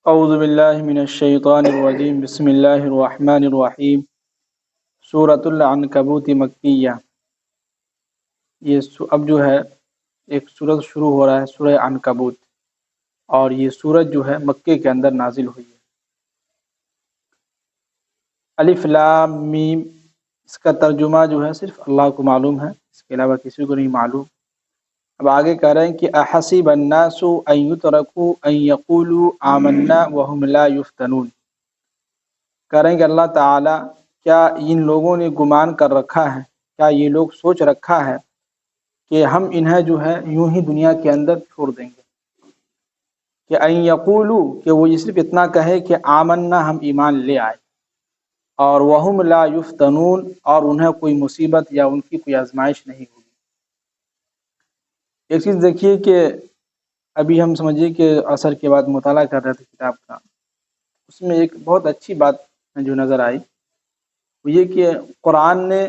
اعوذ باللہ من الشیطان الرجیم بسم اللہ الرحمن الرحیم سورۃ العنکبوت مکیہ۔ اب جو ہے ایک سورت شروع ہو رہا ہے، سورہ عنکبوت، اور یہ سورت جو ہے مکے کے اندر نازل ہوئی ہے۔ الف لام میم، اس کا ترجمہ جو ہے صرف اللہ کو معلوم ہے، اس کے علاوہ کسی کو نہیں معلوم۔ اب آگے کہہ رہے ہیں کہ احسب الناس ان یترکوا ان یقولوا آمنا وهم لا یفتنون۔ کہہ رہے ہیں کہ اللہ تعالیٰ کیا ان لوگوں نے گمان کر رکھا ہے، کیا یہ لوگ سوچ رکھا ہے کہ ہم انہیں جو ہے یوں ہی دنیا کے اندر چھوڑ دیں گے، کہ ان یقولوا، کہ وہ صرف اتنا کہے کہ آمنا، ہم ایمان لے آئے، اور وهم لا یفتنون، اور انہیں کوئی مصیبت یا ان کی کوئی آزمائش نہیں ہوگی۔ ایک چیز دیکھیے کہ ابھی ہم سمجھیے کہ عصر کے بعد مطالعہ کر رہے تھے کتاب کا، اس میں ایک بہت اچھی بات جو نظر آئی وہ یہ کہ قرآن نے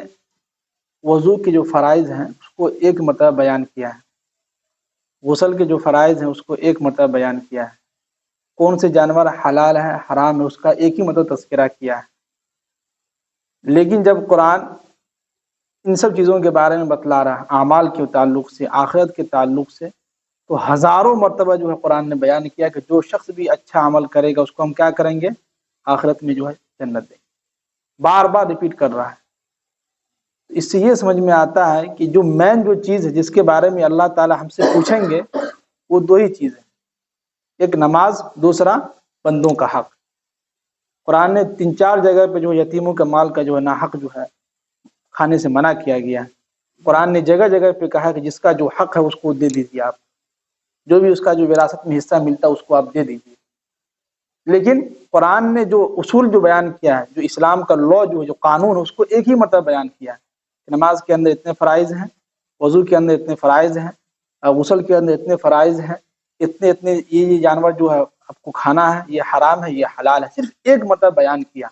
وضو کے جو فرائض ہیں اس کو ایک مرتبہ بیان کیا ہے، غسل کے جو فرائض ہیں اس کو ایک مرتبہ بیان کیا ہے، کون سے جانور حلال ہے حرام ہے اس کا ایک ہی مرتبہ تذکرہ کیا ہے۔ لیکن جب قرآن ان سب چیزوں کے بارے میں بتلا رہا ہے، اعمال کے تعلق سے، آخرت کے تعلق سے، تو ہزاروں مرتبہ جو ہے قرآن نے بیان کیا کہ جو شخص بھی اچھا عمل کرے گا اس کو ہم کیا کریں گے، آخرت میں جو ہے جنت دیں گے۔ بار بار ریپیٹ کر رہا ہے۔ اس سے یہ سمجھ میں آتا ہے کہ جو مین جو چیز ہے جس کے بارے میں اللہ تعالی ہم سے پوچھیں گے وہ دو ہی چیز ہیں، ایک نماز، دوسرا بندوں کا حق۔ قرآن نے 3-4 جگہ پہ جو یتیموں کے مال کا جو ہے ناحق جو ہے کھانے سے منع کیا گیا ہے۔ قرآن نے جگہ جگہ پہ کہا کہ جس کا جو حق ہے اس کو دے دیجیے، آپ جو بھی اس کا جو وراثت میں حصہ ملتا ہے اس کو آپ دے دیجیے۔ لیکن قرآن نے جو اصول جو بیان کیا ہے، جو اسلام کا لا جو ہے، جو قانون ہے، اس کو ایک ہی مرتبہ بیان کیا ہے۔ نماز کے اندر اتنے فرائض ہیں، وضو کے اندر اتنے فرائض ہیں، غسل کے اندر اتنے فرائض ہیں، اتنے یہ جانور جو ہے آپ کو کھانا ہے، یہ حرام ہے یہ حلال ہے، صرف ایک مرتبہ بیان کیا۔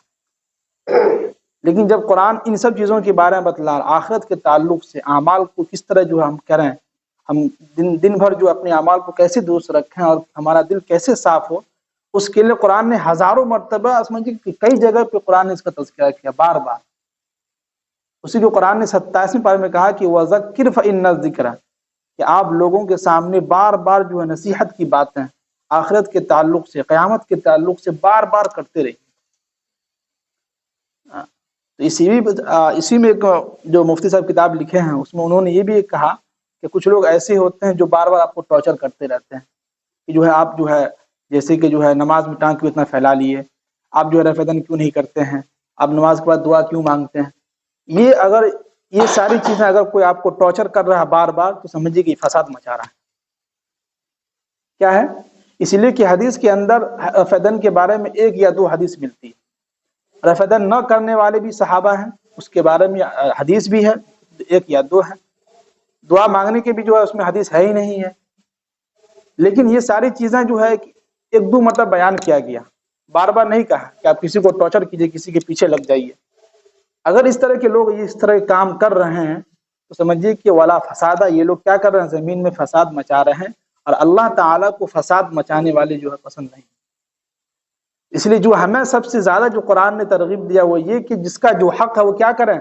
لیکن جب قرآن ان سب چیزوں کے بارے میں بتلا، آخرت کے تعلق سے اعمال کو کس طرح جو ہم کریں، ہم دن بھر جو اپنے اعمال کو کیسے درست رکھیں اور ہمارا دل کیسے صاف ہو، اس کے لیے قرآن نے ہزاروں مرتبہ، سمجھیے کہ کئی جگہ پہ قرآن نے اس کا تذکرہ کیا، بار بار۔ اسی کو قرآن نے 27ویں پارے میں کہا کہ وَذَكِّرْ فَإِنَّ الذِّكْرَ، کہ آپ لوگوں کے سامنے بار بار جو ہے نصیحت کی باتیں آخرت کے تعلق سے، قیامت کے تعلق سے بار بار کرتے رہیے۔ تو اسی میں ایک جو مفتی صاحب کتاب لکھے ہیں اس میں انہوں نے یہ بھی کہا کہ کچھ لوگ ایسے ہوتے ہیں جو بار بار آپ کو ٹارچر کرتے رہتے ہیں کہ جو ہے آپ جو ہے جیسے کہ جو ہے نماز میں ٹانگ کیوں اتنا پھیلا لیے، آپ جو ہے رفع دن کیوں نہیں کرتے ہیں، آپ نماز کے بعد دعا کیوں مانگتے ہیں۔ یہ ساری چیزیں اگر کوئی آپ کو ٹارچر کر رہا ہے بار بار تو سمجھیے کہ فساد مچا رہا ہے۔ کیا ہے؟ اس لیے کہ حدیث کے اندر رفع دن کے بارے میں 1 یا 2 حدیث ملتی ہے، رفع دن نہ کرنے والے بھی صحابہ ہیں، اس کے بارے میں حدیث بھی ہے 1 یا 2 ہے، دعا مانگنے کے بھی جو ہے اس میں حدیث ہے ہی نہیں ہے۔ لیکن یہ ساری چیزیں جو ہے 1-2 مرتبہ بیان کیا گیا، بار بار نہیں کہا کہ آپ کسی کو ٹارچر کیجیے، کسی کے پیچھے لگ جائیے۔ اگر اس طرح کے لوگ اس طرح کے کام کر رہے ہیں تو سمجھیے کہ ولا فسادہ، یہ لوگ کیا کر رہے ہیں، زمین میں فساد مچا رہے ہیں، اور اللہ تعالیٰ کو فساد مچانے والے جو ہے پسند نہیں۔ اس لیے جو ہمیں سب سے زیادہ جو قرآن نے ترغیب دیا وہ یہ کہ جس کا جو حق ہے وہ کیا کریں،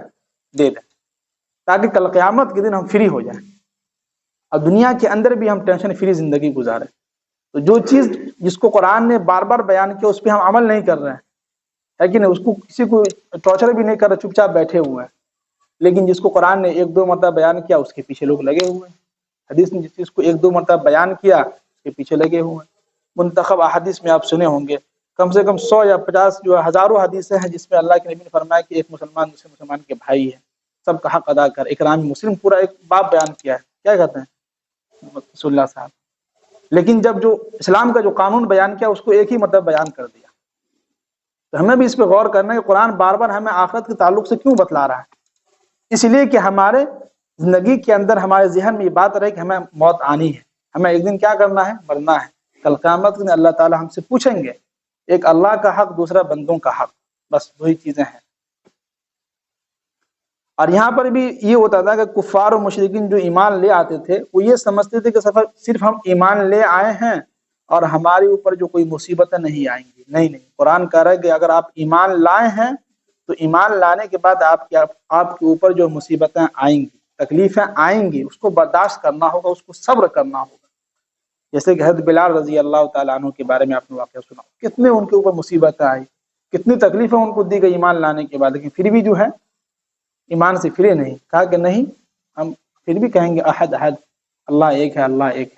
دے دیں، تاکہ کل قیامت کے دن ہم فری ہو جائیں اور دنیا کے اندر بھی ہم ٹینشن فری زندگی گزاریں۔ تو جو چیز جس کو قرآن نے بار بار بیان کیا اس پہ ہم عمل نہیں کر رہے ہیں، ہے کہ نہیں، اس کو کسی کو ٹارچر بھی نہیں کر رہے، چپ چاپ بیٹھے ہوئے ہیں۔ لیکن جس کو قرآن نے 1-2 مرتبہ بیان کیا اس کے پیچھے لوگ لگے ہوئے ہیں۔ حدیث نے جس چیز کو 1-2 مرتبہ بیان کیا اس کے پیچھے لگے ہوئے ہیں۔ منتخب احادیث میں آپ سنے ہوں گے کم سے کم 100 یا 50 جو ہے ہزاروں حدیثیں ہیں جس میں اللہ کے نبی نے فرمایا کہ ایک مسلمان دوسرے مسلمان کے بھائی ہے، سب کا حق ادا کر۔ اکرام مسلم پورا ایک باب بیان کیا ہے، کیا کہتے ہیں رسول اللہ صاحب۔ لیکن جب جو اسلام کا جو قانون بیان کیا اس کو ایک ہی مرتبہ بیان کر دیا۔ تو ہمیں بھی اس پہ غور کرنا ہے کہ قرآن بار بار ہمیں آخرت کے تعلق سے کیوں بتلا رہا ہے۔ اس لیے کہ ہمارے زندگی کے اندر ہمارے ذہن میں یہ بات رہے کہ ہمیں موت آنی ہے، ہمیں ایک دن کیا کرنا ہے، مرنا ہے۔ کل قیامت میں اللہ تعالی ہم سے پوچھیں گے، ایک اللہ کا حق، دوسرا بندوں کا حق، بس 2 ہی چیزیں ہیں۔ اور یہاں پر بھی یہ ہوتا تھا کہ کفار و مشرکین جو ایمان لے آتے تھے وہ یہ سمجھتے تھے کہ صرف ہم ایمان لے آئے ہیں اور ہمارے اوپر جو کوئی مصیبتیں نہیں آئیں گی. نہیں نہیں، قرآن کہہ رہا ہے کہ اگر آپ ایمان لائے ہیں تو ایمان لانے کے بعد آپ کے اوپر جو مصیبتیں آئیں گی، تکلیفیں آئیں گی، اس کو برداشت کرنا ہوگا، اس کو صبر کرنا ہوگا. جیسے کہ حضرت بلال رضی اللہ تعالیٰ عنہ کے بارے میں آپ نے واقعہ سنا، کتنے ان کے اوپر مصیبتیں آئی، کتنی تکلیفیں ان کو دی گئی ایمان لانے کے بعد، لیکن پھر بھی جو ہے ایمان سے پھرے نہیں. کہا کہ نہیں، ہم پھر بھی کہیں گے احد احد، اللہ ایک ہے، اللہ ایک ہے.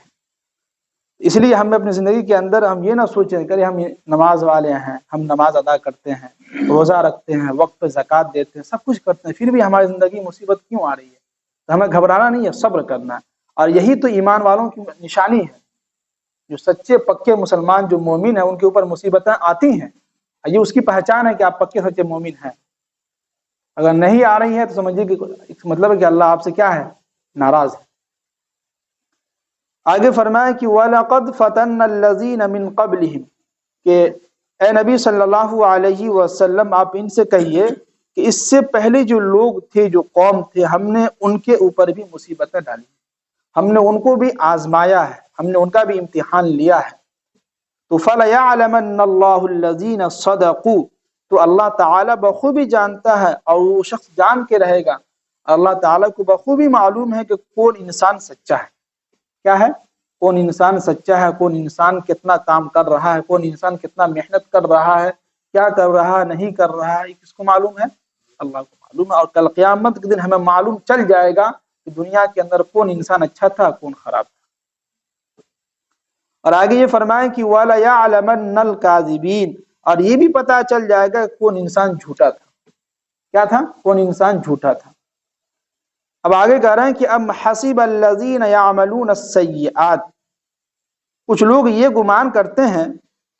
اس لیے ہمیں اپنی زندگی کے اندر ہم یہ نہ سوچیں کہ ہم نماز والے ہیں، ہم نماز ادا کرتے ہیں، روزہ رکھتے ہیں، وقت پہ زکوٰۃ دیتے ہیں، سب کچھ کرتے ہیں، پھر بھی ہماری زندگی مصیبت کیوں آ رہی ہے. تو ہمیں گھبرانا نہیں ہے، صبر کرنا ہے. اور یہی تو ایمان والوں کی نشانی ہے. جو سچے پکے مسلمان، جو مومن ہیں، ان کے اوپر مصیبتیں آتی ہیں، یہ اس کی پہچان ہے کہ آپ پکے سچے مومن ہیں. اگر نہیں آ رہی ہیں تو سمجھیے کہ مطلب ہے کہ اللہ آپ سے کیا ہے، ناراض ہے. آگے فرمایا کہ وَلَقَدْ فَتَنَّ الَّذِينَ مِن قَبْلِهِمْ، کہ اے نبی صلی اللہ علیہ وسلم آپ ان سے کہیے کہ اس سے پہلے جو لوگ تھے، جو قوم تھے، ہم نے ان کے اوپر بھی مصیبتیں ڈالی، ہم نے ان کو بھی آزمایا ہے، ہم نے ان کا بھی امتحان لیا ہے. تو فَلَيَعْلَمَنَّ اللَّهُ الَّذِينَ صَدَقُوا، تو اللہ تعالیٰ بخوبی جانتا ہے، اور وہ شخص جان کے رہے گا. اللہ تعالیٰ کو بخوبی معلوم ہے کہ کون انسان سچا ہے. کیا ہے؟ کون انسان سچا ہے، کون انسان کتنا کام کر رہا ہے، کون انسان کتنا محنت کر رہا ہے، کیا کر رہا ہے، نہیں کر رہا ہے. کس کو معلوم ہے؟ اللہ کو معلوم ہے. اور کل قیامت کے دن ہمیں معلوم چل جائے گا کہ دنیا کے اندر کون انسان اچھا تھا، کون خراب تھا. اور آگے یہ فرمائیں کہ وَلَيَعْلَمَنَّ الْكَاذِبِينَ، اور یہ بھی پتہ چل جائے گا کہ کون انسان جھوٹا تھا. کیا تھا؟ کون انسان جھوٹا تھا. اب آگے کہہ رہے ہیں کہ ام حسب الذین یعملون السیئات، کچھ لوگ یہ گمان کرتے ہیں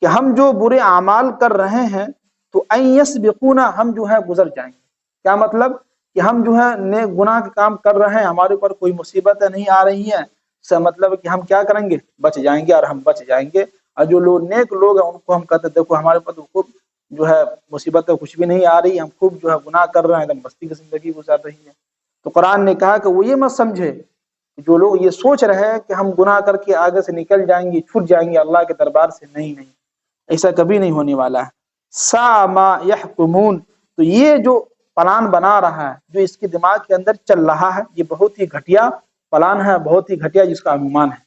کہ ہم جو برے اعمال کر رہے ہیں تو ان یسبقونا، ہم جو ہے گزر جائیں گے. کیا مطلب؟ کہ ہم جو ہے نیک گناہ کے کام کر رہے ہیں، ہمارے اوپر کوئی مصیبتیں نہیں آ رہی ہیں، اس کا مطلب کہ ہم کیا کریں گے، بچ جائیں گے، اور ہم بچ جائیں گے. اور جو لوگ نیک لوگ ہیں ان کو ہم کہتے ہیں دیکھو ہمارے اوپر تو خوب جو ہے مصیبتیں کچھ بھی نہیں آ رہی، ہم خوب جو ہے گناہ کر رہے ہیں، ایک دم مستی کی زندگی گزار رہی ہے. تو قرآن نے کہا کہ وہ یہ مت سمجھے، جو لوگ یہ سوچ رہے ہیں کہ ہم گناہ کر کے آگے سے نکل جائیں گے، چھوٹ جائیں گے اللہ کے دربار سے، نہیں نہیں، ایسا کبھی نہیں ہونے والا ہے. سا ما یحکمون، تو یہ جو پلان بنا رہا ہے، جو اس کے دماغ کے اندر چل رہا ہے، یہ بہت ہی گھٹیا پلان ہے، بہت ہی گھٹیا جس کا انمان ہے.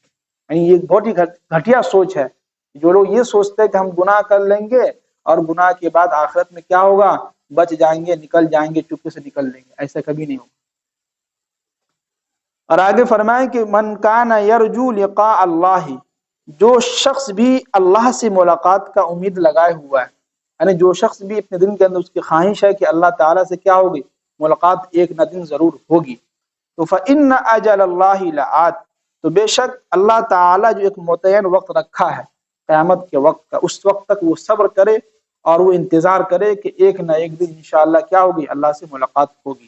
یعنی یہ بہت ہی گھٹیا سوچ ہے. جو لوگ یہ سوچتے ہیں کہ ہم گناہ کر لیں گے اور گناہ کے بعد آخرت میں کیا ہوگا، بچ جائیں گے، نکل جائیں گے، چپکے سے نکل لیں گے، ایسا کبھی نہیں ہوگا. اور آگے فرمائیں کہ من کان یرجو لقاء اللہ، جو شخص بھی اللہ سے ملاقات کا امید لگائے ہوا ہے، یعنی جو شخص بھی اپنے دل کے اندر اس کی خواہش ہے کہ اللہ تعالیٰ سے کیا ہوگی، ملاقات ایک نہ دن ضرور ہوگی، تو فإن اجل اللہ لآت، تو بے شک اللہ تعالیٰ جو ایک متعین وقت رکھا ہے قیامت کے وقت کا، اس وقت تک وہ صبر کرے اور وہ انتظار کرے کہ ایک نہ ایک دن انشاءاللہ کیا ہوگی، اللہ سے ملاقات ہوگی.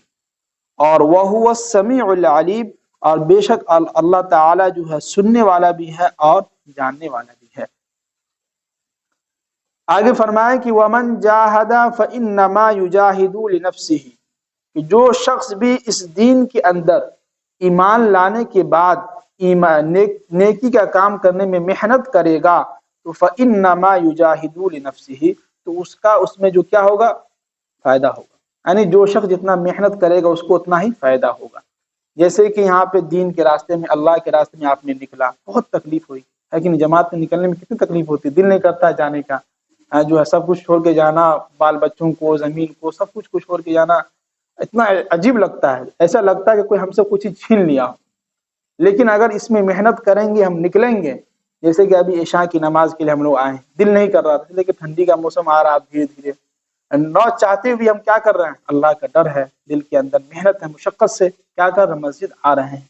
اور وَهُوَ السَّمِيعُ الْعَلِيمُ، اور بے شک اللہ تعالیٰ جو ہے سننے والا بھی ہے اور جاننے والا بھی ہے. آگے فرمائے کہ وَمَنْ جَاهَدَ فَإِنَّمَا يُجَاهِدُ لِنَفْسِهِ، کہ جو شخص بھی اس دین کے اندر ایمان لانے کے بعد نیکی کا کام کرنے میں محنت کرے گا تو فَإِنَّمَا يُجَاهِدُ لِنَفْسِهِ، تو اس میں جو کیا ہوگا، فائدہ ہوگا. یعنی جو شخص جتنا محنت کرے گا اس کو اتنا ہی فائدہ ہوگا. جیسے کہ یہاں پہ دین کے راستے میں، اللہ کے راستے میں آپ نے نکلا، بہت تکلیف ہوئی ہے کہ نہیں، جماعت میں نکلنے میں کتنی تکلیف ہوتی، دل نہیں کرتا جانے کا، جو ہے سب کچھ چھوڑ کے جانا، بال بچوں کو، زمین کو، سب کچھ کو چھوڑ کے جانا اتنا عجیب لگتا ہے، ایسا لگتا ہے کہ کوئی ہم سے کچھ چھین لیا ہو. لیکن اگر اس میں محنت کریں گے، ہم نکلیں گے، جیسے کہ ابھی عشاء کی نماز کے لیے ہم لوگ آئے ہیں، دل نہیں کر رہا تھا، لیکن ٹھنڈی کا موسم آ رہا، دھیرے دھیرے نہ چاہتے ہوئے ہم کیا کر رہے ہیں، اللہ کا ڈر ہے دل کے اندر، محنت ہے، مشقت سے کیا کر رہے ہیں، مسجد آ رہے ہیں.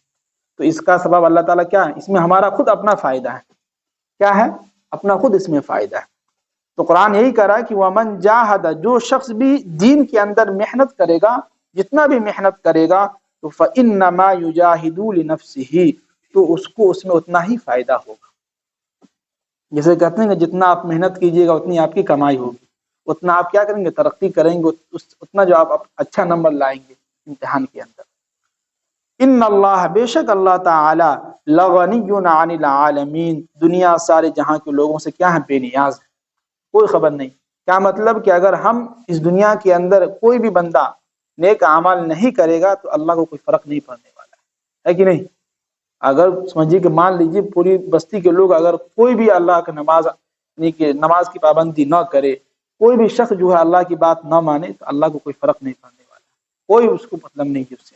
تو اس کا سبب اللہ تعالیٰ کیا ہے، اس میں ہمارا خود اپنا فائدہ ہے. کیا ہے؟ اپنا خود اس میں فائدہ ہے. تو قرآن یہی کہہ رہا ہے کہ وَمَنْ جَاهَدَ، جو شخص بھی دین کے اندر محنت کرے گا، جتنا بھی محنت کرے گا، تو فَإِنَّمَا يُجَاهِدُ لِنَفْسِهِ، تو اس کو اس میں اتنا ہی فائدہ ہوگا. جیسے کہتے ہیں کہ جتنا آپ محنت کیجیے گا اتنی آپ کی کمائی ہوگی، اتنا آپ کیا کریں گے، ترقی کریں گے، اتنا جو آپ اچھا نمبر لائیں گے امتحان کے اندر. ان اللہ بے شک اللہ تعالی لغنی عن العالمین دنیا سارے جہاں کے لوگوں سے کیا ہے بے نیاز ہے، کوئی خبر نہیں۔ کیا مطلب کہ اگر ہم اس دنیا کے اندر کوئی بھی بندہ نیک اعمال نہیں کرے گا تو اللہ کو کوئی فرق نہیں پڑنے والا ہے کہ نہیں؟ اگر سمجھیے کہ مان لیجیے پوری بستی کے لوگ اگر کوئی بھی اللہ کا نماز یعنی کہ نماز کی پابندی نہ کرے، کوئی بھی شخص جو ہے اللہ کی بات نہ مانے تو اللہ کو کوئی فرق نہیں پڑنے والا ہے، کوئی اس کو مطلب نہیں ہے اس سے،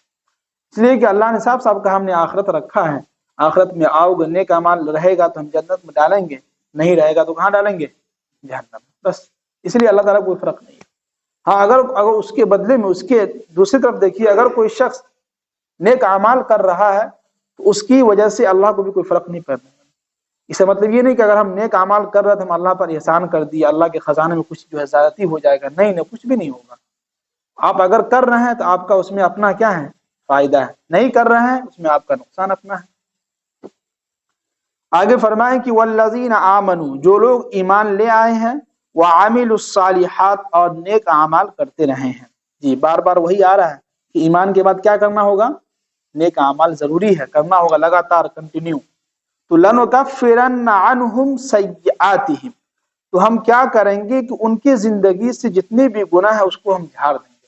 اس لیے کہ اللہ نے صاحب کہا ہم نے آخرت رکھا ہے، آخرت میں آؤ گے، نیک اعمال رہے گا تو ہم جنت میں ڈالیں گے، نہیں رہے گا تو کہاں ڈالیں گے؟ جہنم، بس اس لیے اللہ تعالیٰ کوئی فرق نہیں ہے۔ ہاں اگر اس کے بدلے میں اس کے دوسری طرف دیکھیے، اگر کوئی شخص نیک اعمال کر رہا ہے تو اس کی وجہ سے اللہ کو بھی کوئی فرق نہیں پڑنے والا۔ اس سے مطلب یہ نہیں کہ اگر ہم نیک اعمال کر رہے تو ہم اللہ پر احسان کر دیے، اللہ کے خزانے میں کچھ جو ہے زیادتی ہو جائے گا، نہیں نہیں، کچھ بھی نہیں ہوگا۔ آپ اگر کر رہے ہیں تو آپ کا اس میں اپنا کیا ہے؟ فائدہ ہے، نہیں کر رہے ہیں اس میں آپ کا نقصان اپنا ہے۔ آگے فرمائیں کہ والذین آمنوا جو لوگ ایمان لے آئے ہیں، وعاملوا الصالحات اور نیک اعمال کرتے رہے ہیں۔ جی بار بار وہی آ رہا ہے کہ ایمان کے بعد کیا کرنا ہوگا؟ نیک اعمال ضروری ہے، کرنا ہوگا لگاتار کنٹینیو۔ تو لنکفرن عنہم سیئاتہم، تو ہم کیا کریں گے کہ ان کی زندگی سے جتنے بھی گناہ ہے اس کو ہم جھاڑ دیں گے۔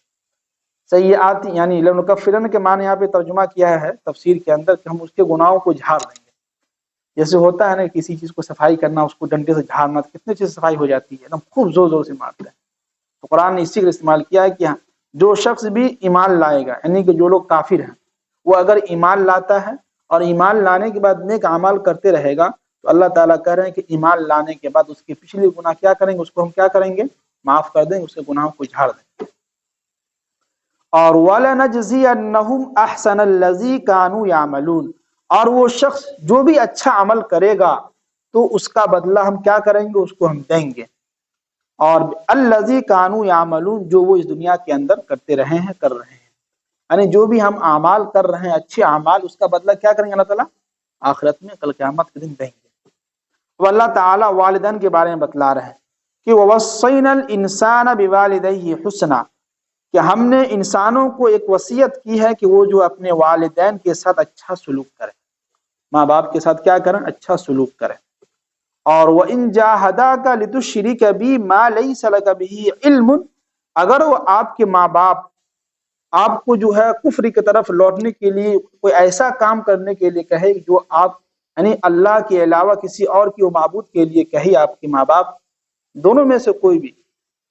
سیئات یعنی لنکفرن کے معنی یہاں پہ ترجمہ کیا ہے تفسیر کے اندر کہ ہم اس کے گناہوں کو جھاڑ دیں گے۔ جیسے ہوتا ہے نا کسی چیز کو صفائی کرنا، اس کو ڈنڈے سے جھاڑنا، کتنے چیز صفائی ہو جاتی ہے نا، خوب زور زور سے مارتے ہیں۔ تو قرآن نے اسی کا استعمال کیا ہے کہ جو شخص بھی ایمان لائے گا، یعنی کہ جو لوگ کافر ہیں، وہ اگر ایمان لاتا ہے اور ایمان لانے کے بعد نیک اعمال کرتے رہے گا تو اللہ تعالیٰ کہہ رہے ہیں کہ ایمان لانے کے بعد اس کے پچھلے گناہ کیا کریں گے؟ اس کو ہم کیا کریں گے؟ معاف کر دیں گے، اس کے گناہوں کو جھاڑ دیں گے۔ اور وَلَنَجْزِيَنَّهُمْ أَحْسَنَ الَّذِي كَانُوا يَعْمَلُونَ، اور وہ شخص جو بھی اچھا عمل کرے گا تو اس کا بدلہ ہم کیا کریں گے؟ اس کو ہم دیں گے۔ اور الَّذِي كَانُوا يَعْمَلُونَ جو وہ اس دنیا کے اندر کرتے رہے ہیں، کر رہے ہیں، یعنی جو بھی ہم اعمال کر رہے ہیں اچھے اعمال، اس کا بدلہ کیا کریں گے اللہ تعالیٰ؟ آخرت میں کل قیامت کے دن دیں گے۔ تو اللہ تعالیٰ والدین کے بارے میں بتلا رہے ہیں کہ وَوَصَّيْنَا الْإِنسَانَ بِوَالِدَيْهِ حُسْنًا، کہ ہم نے انسانوں کو ایک وصیت کی ہے کہ وہ جو اپنے والدین کے ساتھ اچھا سلوک کریں، ماں باپ کے ساتھ کیا کریں؟ اچھا سلوک کریں۔ اور وَإِن جَاهَدَاكَ لِتُشْرِكَ بِي مَا لَيْسَ لَكَ بِهِ عِلْمٌ، اگر وہ آپ کے ماں باپ آپ کو جو ہے کفر کی طرف لوٹنے کے لیے کوئی ایسا کام کرنے کے لیے کہے جو آپ یعنی اللہ کے علاوہ کسی اور کی معبود کے لیے کہے، آپ کے ماں باپ دونوں میں سے کوئی بھی،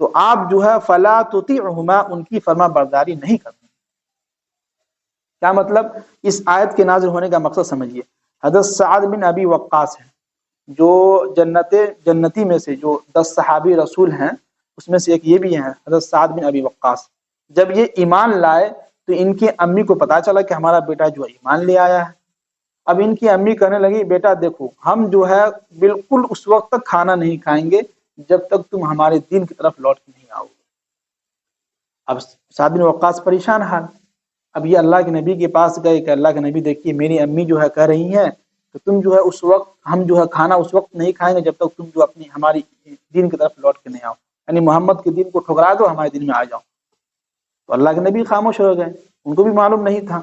تو آپ جو ہے فلا تطیعہما، ان کی فرما برداری نہیں کرتے۔ کیا مطلب؟ اس آیت کے نازل ہونے کا مقصد سمجھیے۔ حضرت سعد بن ابی وقاص ہیں جو جنتی میں سے جو 10 صحابی رسول ہیں، اس میں سے ایک یہ بھی ہیں حضرت سعد بن ابی وقاص۔ جب یہ ایمان لائے تو ان کی امی کو پتا چلا کہ ہمارا بیٹا جو ایمان لے آیا ہے۔ اب ان کی امی کہنے لگی بیٹا دیکھو ہم جو ہے بالکل اس وقت تک کھانا نہیں کھائیں گے جب تک تم ہمارے دین کی طرف لوٹ کے نہیں آؤ گے۔ اب سعد بن وقاص پریشان حال، اب یہ اللہ کے نبی کے پاس گئے کہ اللہ کے نبی دیکھیے میری امی جو ہے کہہ رہی ہیں کہ تم جو ہے اس وقت ہم جو ہے کھانا اس وقت نہیں کھائیں گے جب تک تم جو اپنی ہماری دین کی طرف لوٹ کے نہیں آؤ، یعنی محمد کے دین کو ٹھکرا دو ہمارے دین میں آ جاؤ۔ تو اللہ کے نبی خاموش ہو گئے، ان کو بھی معلوم نہیں تھا۔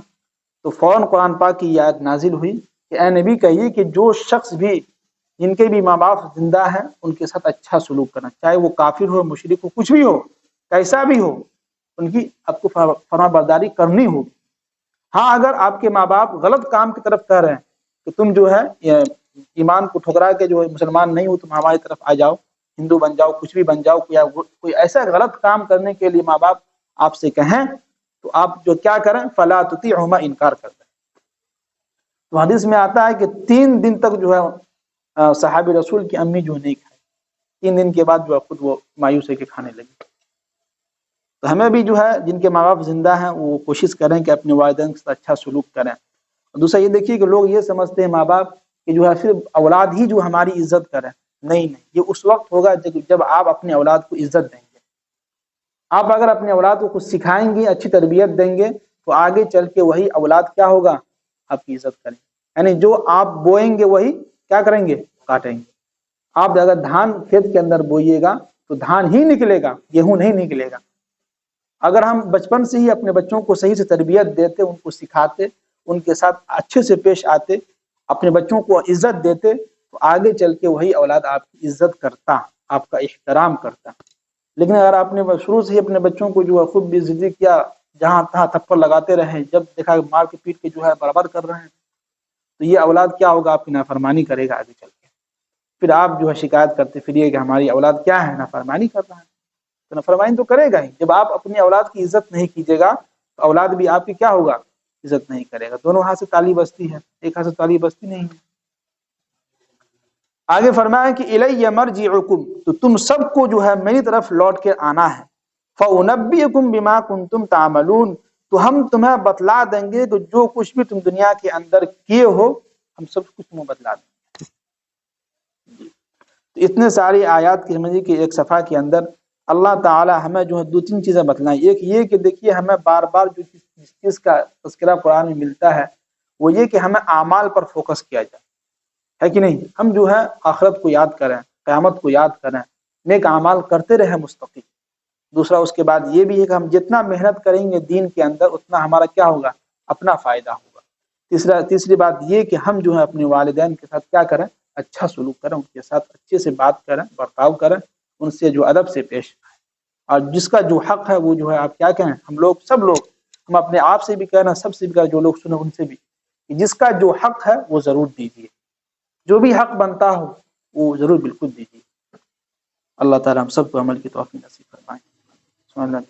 تو فوراً قرآن پاک کی یہ آیت نازل ہوئی کہ اے نبی کہیے کہ جو شخص بھی جن کے بھی ماں باپ زندہ ہیں ان کے ساتھ اچھا سلوک کرنا، چاہے وہ کافر ہو، مشرک ہو، کچھ بھی ہو، کیسا بھی ہو، ان کی آپ کو فرما برداری کرنی ہوگی۔ ہاں اگر آپ کے ماں باپ غلط کام کی طرف کہہ رہے ہیں کہ تم جو ہے ایمان کو ٹھکرا کے جو ہے مسلمان نہیں ہو، تم ہماری طرف آ جاؤ، ہندو بن جاؤ، کچھ بھی بن جاؤ، کوئی ایسا غلط کام کرنے کے لیے ماں باپ آپ سے کہیں تو آپ جو کیا کریں؟ فلا تطیعہما، انکار کر دیں۔ تو حدیث میں آتا ہے کہ 3 دن تک جو ہے صحابی رسول کی امی جو نہیں کھائی، 3 دن کے بعد جو ہے خود وہ مایوس ہے کہ کھانے لگی۔ تو ہمیں بھی جو ہے جن کے ماں باپ زندہ ہیں وہ کوشش کریں کہ اپنے والدین کے ساتھ اچھا سلوک کریں۔ دوسرا یہ دیکھیے کہ لوگ یہ سمجھتے ہیں ماں باپ کہ جو ہے صرف اولاد ہی جو ہماری عزت کریں، نہیں، یہ اس وقت ہوگا جب آپ اپنے اولاد کو عزت دیں گے۔ آپ اگر اپنے اولاد کو کچھ سکھائیں گے، اچھی تربیت دیں گے تو آگے چل کے وہی اولاد کیا ہوگا؟ آپ کی عزت کریں گے، یعنی جو آپ بوئیں گے وہی کیا کریں گے؟ کاٹیں گے۔ آپ اگر دھان کھیت کے اندر بوئیے گا تو دھان ہی نکلے گا، گیہوں نہیں نکلے گا۔ اگر ہم بچپن سے ہی اپنے بچوں کو صحیح سے تربیت دیتے، ان کو سکھاتے، ان کے ساتھ اچھے سے پیش آتے، اپنے بچوں کو عزت دیتے، تو آگے چل کے وہی اولاد آپ کی عزت کرتا، آپ کا احترام کرتا۔ لیکن اگر آپ نے شروع سے ہی اپنے بچوں کو جو ہے خوب بےعزتی کیا، جہاں تہاں تھپڑ لگاتے رہے، جب دیکھا مار کے پیٹ کے جو ہے برابر کر رہے ہیں، تو یہ اولاد کیا ہوگا؟ آپ کی نافرمانی کرے گا آگے چل کے۔ پھر آپ جو ہے شکایت کرتے پھریے کہ ہماری اولاد کیا ہے، نافرمانی کر رہا ہے۔ تو نافرمانی تو کرے گا ہی۔ جب آپ اپنی اولاد کی عزت نہیں کیجیے گا تو اولاد بھی آپ کی کیا ہوگا؟ عزت نہیں کرے گا۔ دونوں ہاتھ سے تالی بجتی ہے، ایک ہاتھ سے تالی بجتی نہیں ہے۔ آگے فرمایا کہ الی مرجعکم، تو تم سب کو جو ہے میری طرف لوٹ کے آنا ہے۔ فانبئکم بما کنتم تعملون، تو ہم تمہیں بتلا دیں گے کہ جو کچھ بھی تم دنیا کے اندر کیے ہو، ہم سب کچھ تمہیں بتلا دیں گے۔ تو اتنے ساری آیات کی سمجھیے کہ ایک صفحہ کے اندر اللہ تعالی ہمیں جو ہے دو تین چیزیں بتلائیں۔ ایک یہ کہ دیکھیے ہمیں بار بار جو جس چیز کا تذکرہ قرآن میں ملتا ہے وہ یہ کہ ہمیں اعمال پر فوکس کیا جائے، ہے کہ نہیں؟ ہم جو ہے آخرت کو یاد کریں، قیامت کو یاد کریں، نیک اعمال کرتے رہیں مستقل۔ دوسرا اس کے بعد یہ بھی ہے کہ ہم جتنا محنت کریں گے دین کے اندر اتنا ہمارا کیا ہوگا؟ اپنا فائدہ ہوگا۔ تیسری بات یہ کہ ہم جو ہے اپنے والدین کے ساتھ کیا کریں؟ اچھا سلوک کریں، ان کے ساتھ اچھے سے بات کریں، برتاؤ کریں، ان سے جو ادب سے پیش آئیں۔ اور جس کا جو حق ہے وہ جو ہے آپ کیا کہیں؟ ہم لوگ سب لوگ، ہم اپنے آپ سے بھی کہنا، سب سے بھی کہنا، جو لوگ سنیں ان سے بھی، کہ جس کا جو حق ہے وہ ضرور دیجیے، جو بھی حق بنتا ہو وہ ضرور بالکل دیجیے۔ اللہ تعالی ہم سب کو عمل کی توفیق نصیب فرمائے۔ سبحان اللہ۔